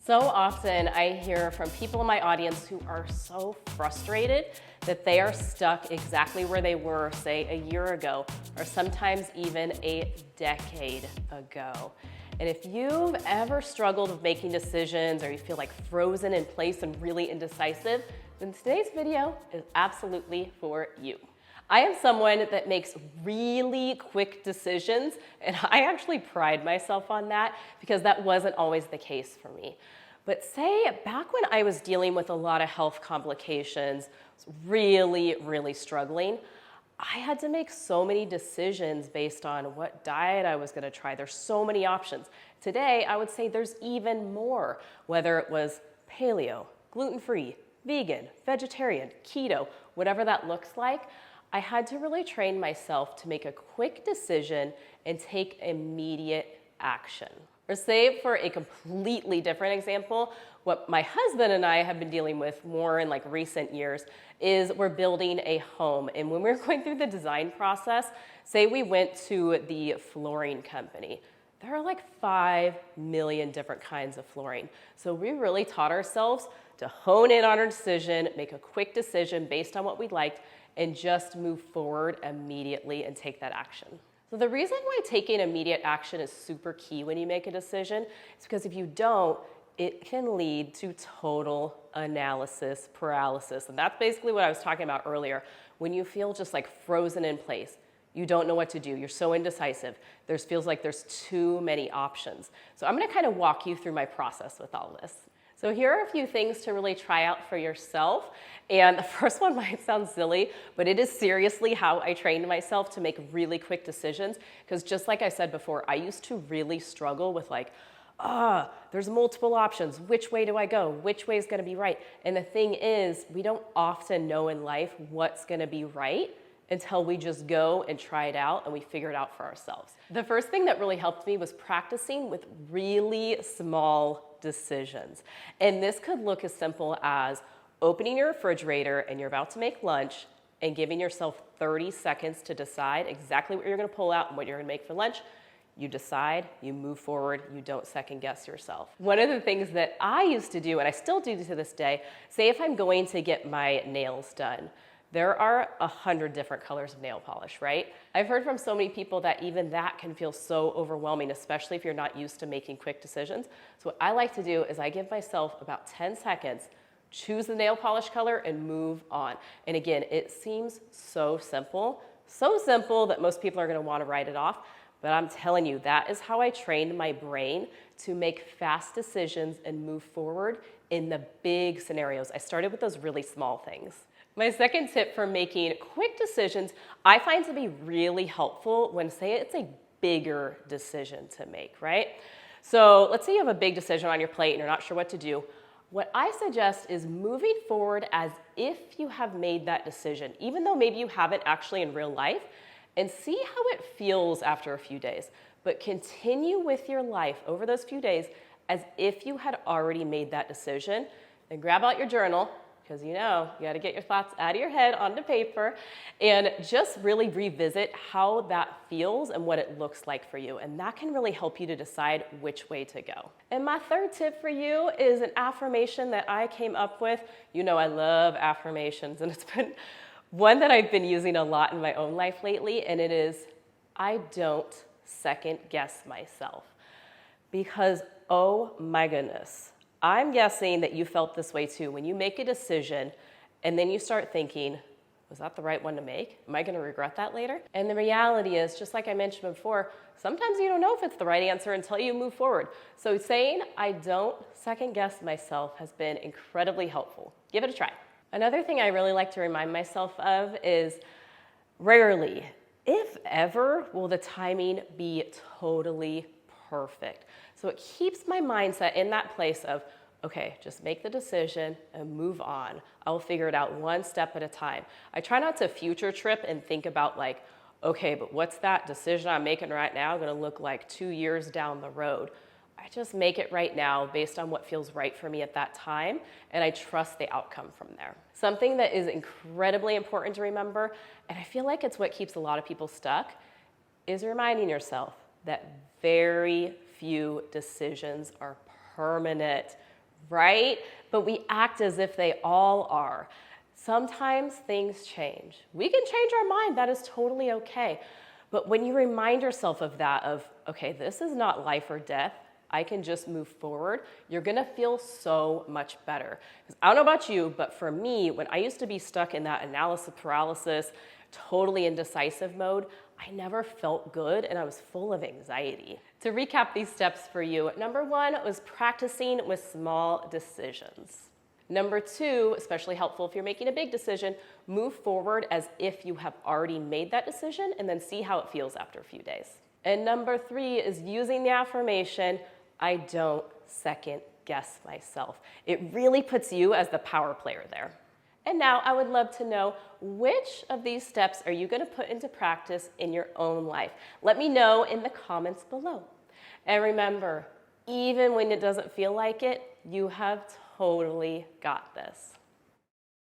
So often I hear from people in my audience who are so frustrated that they are stuck exactly where they were, say, a year ago, or sometimes even a decade ago. And if you've ever struggled with making decisions or you feel like frozen in place and really indecisive, then today's video is absolutely for you. I am someone that makes really quick decisions, and I actually pride myself on that because that wasn't always the case for me. But say back when I was dealing with a lot of health complications, was really struggling, I had to make so many decisions based on what diet I was going to try. There's so many options. Today, I would say there's even more, whether it was paleo, gluten-free, vegan, vegetarian, keto, whatever that looks like. I had to really train myself to make a quick decision and take immediate action. Or say for a completely different example, what my husband and I have been dealing with more in like recent years is we're building a home. And when we're going through the design process, say we went to the flooring company. There are like 5 million different kinds of flooring. So we really taught ourselves to hone in on our decision, make a quick decision based on what we liked, and just move forward immediately and take that action. So the reason why taking immediate action is super key when you make a decision is because if you don't, it can lead to total analysis paralysis. And that's basically what I was talking about earlier. When you feel just like frozen in place, you don't know what to do, you're so indecisive, feels like there's too many options. So I'm gonna kind of walk you through my process with all this. So here are a few things to really try out for yourself. And the first one might sound silly, but it is seriously how I trained myself to make really quick decisions. Because just like I said before, I used to really struggle with like, there's multiple options. Which way do I go? Which way is going to be right? And the thing is, we don't often know in life what's going to be right until we just go and try it out and we figure it out for ourselves. The first thing that really helped me was practicing with really small decisions. And this could look as simple as opening your refrigerator and you're about to make lunch and giving yourself 30 seconds to decide exactly what you're going to pull out and what you're going to make for lunch. You decide, you move forward, you don't second guess yourself. One of the things that I used to do, and I still do to this day, say if I'm going to get my nails done, there are 100 different colors of nail polish, right? I've heard from so many people that even that can feel so overwhelming, especially if you're not used to making quick decisions. So what I like to do is I give myself about 10 seconds, choose the nail polish color and move on. And again, it seems so simple that most people are gonna wanna write it off, but I'm telling you, that is how I trained my brain to make fast decisions and move forward in the big scenarios. I started with those really small things. My second tip for making quick decisions, I find to be really helpful when, say, it's a bigger decision to make, right? So let's say you have a big decision on your plate and you're not sure what to do. What I suggest is moving forward as if you have made that decision, even though maybe you haven't actually in real life, and see how it feels after a few days. But continue with your life over those few days as if you had already made that decision. And grab out your journal, because you got to get your thoughts out of your head onto paper and just really revisit how that feels and what it looks like for you. And that can really help you to decide which way to go. And my third tip for you is an affirmation that I came up with. I love affirmations, and it's been one that I've been using a lot in my own life lately, and it is, I don't second guess myself. Because, oh my goodness, I'm guessing that you felt this way too. When you make a decision and then you start thinking, was that the right one to make? Am I going to regret that later? And the reality is, just like I mentioned before, sometimes you don't know if it's the right answer until you move forward. So saying, I don't second guess myself has been incredibly helpful. Give it a try. Another thing I really like to remind myself of is rarely, if ever, will the timing be totally perfect. So it keeps my mindset in that place of, okay, just make the decision and move on. I'll figure it out one step at a time. I try not to future trip and think about like, okay, but what's that decision I'm making right now gonna look like 2 years down the road? I just make it right now based on what feels right for me at that time, and I trust the outcome from there. Something that is incredibly important to remember, and I feel like it's what keeps a lot of people stuck, is reminding yourself that very few decisions are permanent. right? But we act as if they all are. Sometimes things change. We can change our mind, that is totally okay. But when you remind yourself of that, of, okay, this is not life or death, I can just move forward, you're gonna feel so much better. Because I don't know about you, but for me, when I used to be stuck in that analysis paralysis, totally indecisive mode, I never felt good and I was full of anxiety. To recap these steps for you, number 1 was practicing with small decisions. Number 2, especially helpful if you're making a big decision, move forward as if you have already made that decision and then see how it feels after a few days. And number 3 is using the affirmation, I don't second guess myself. It really puts you as the power player there. And now I would love to know, which of these steps are you going to put into practice in your own life? Let me know in the comments below. And remember, even when it doesn't feel like it, you have totally got this.